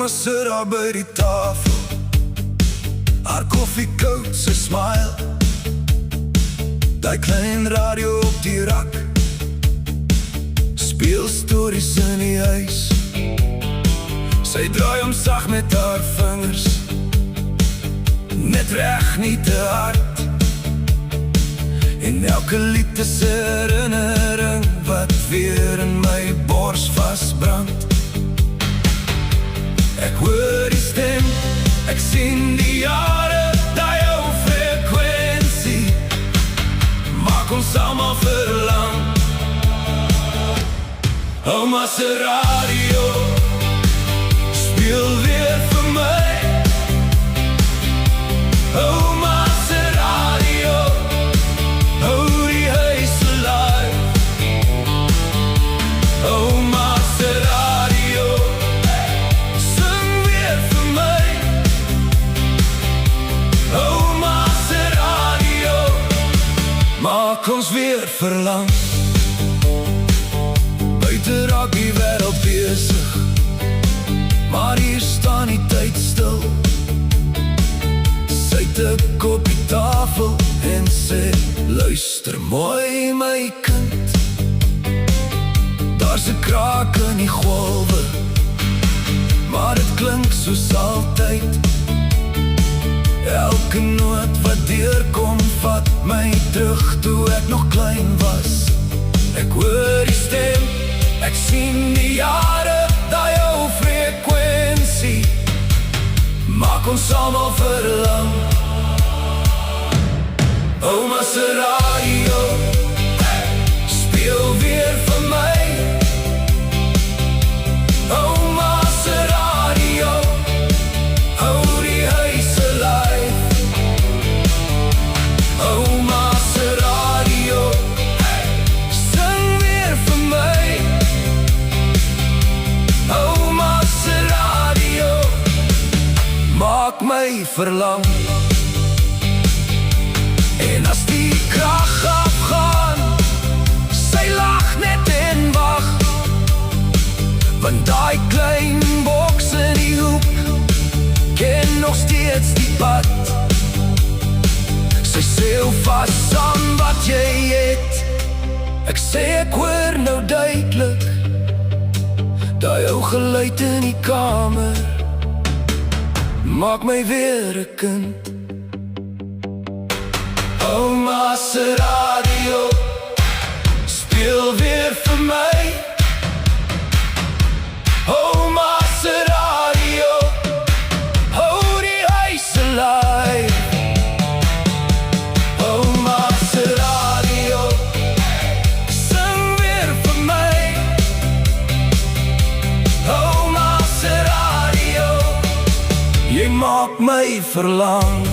Ouma sit daar by die tafel, haar koffie koud, sy smile. Die klein radio op die rak, speel stories in die huis. Sy draai hom sag met haar vingers, net reg, nie te hard. En elke lied is 'n herinnering wat weer in my bors vasbrand. Ek hoor die stem, ek sien die jare, die ou frekwensie maak ons almal verlang. Ouma se radio speel weer vir my. Ouma se radio hou die huis alive. Ouma se radio sing weer vir my. Ouma se radio maak ons weer verlang. Buite raak die wêreld besig, maar hier staan die tyd stil. Sy het 'n koppie tafel en sê, luister mooi my kind. Daar's 'n kraak in die golwe, maar dit klink soos altyd. Elke noot wat deurkom vat my terug toe ek nog klein was. Ek hoor die stem, ek sien die jare, die ou frekwensie maak ons almal verlang. Ouma se radio speel weer vir my. Ouma se radio hou die huis alive. Ouma se radio sing weer vir my. Ouma se radio maak my verlang. En as die krag afgaan, sy lag net en wag, want daai klein boks in die hoek ken nog steeds die pad. Sy sê hou vas aan wat jy het. Ek sê ek hoor nou duidelik daai ou geluid in die kamer maak my weer 'n kind. Ouma se radio speel weer vir my. Ouma se radio hou die huis alive. Ouma se radio sing weer vir my. Ouma se radio jy maak my verlang.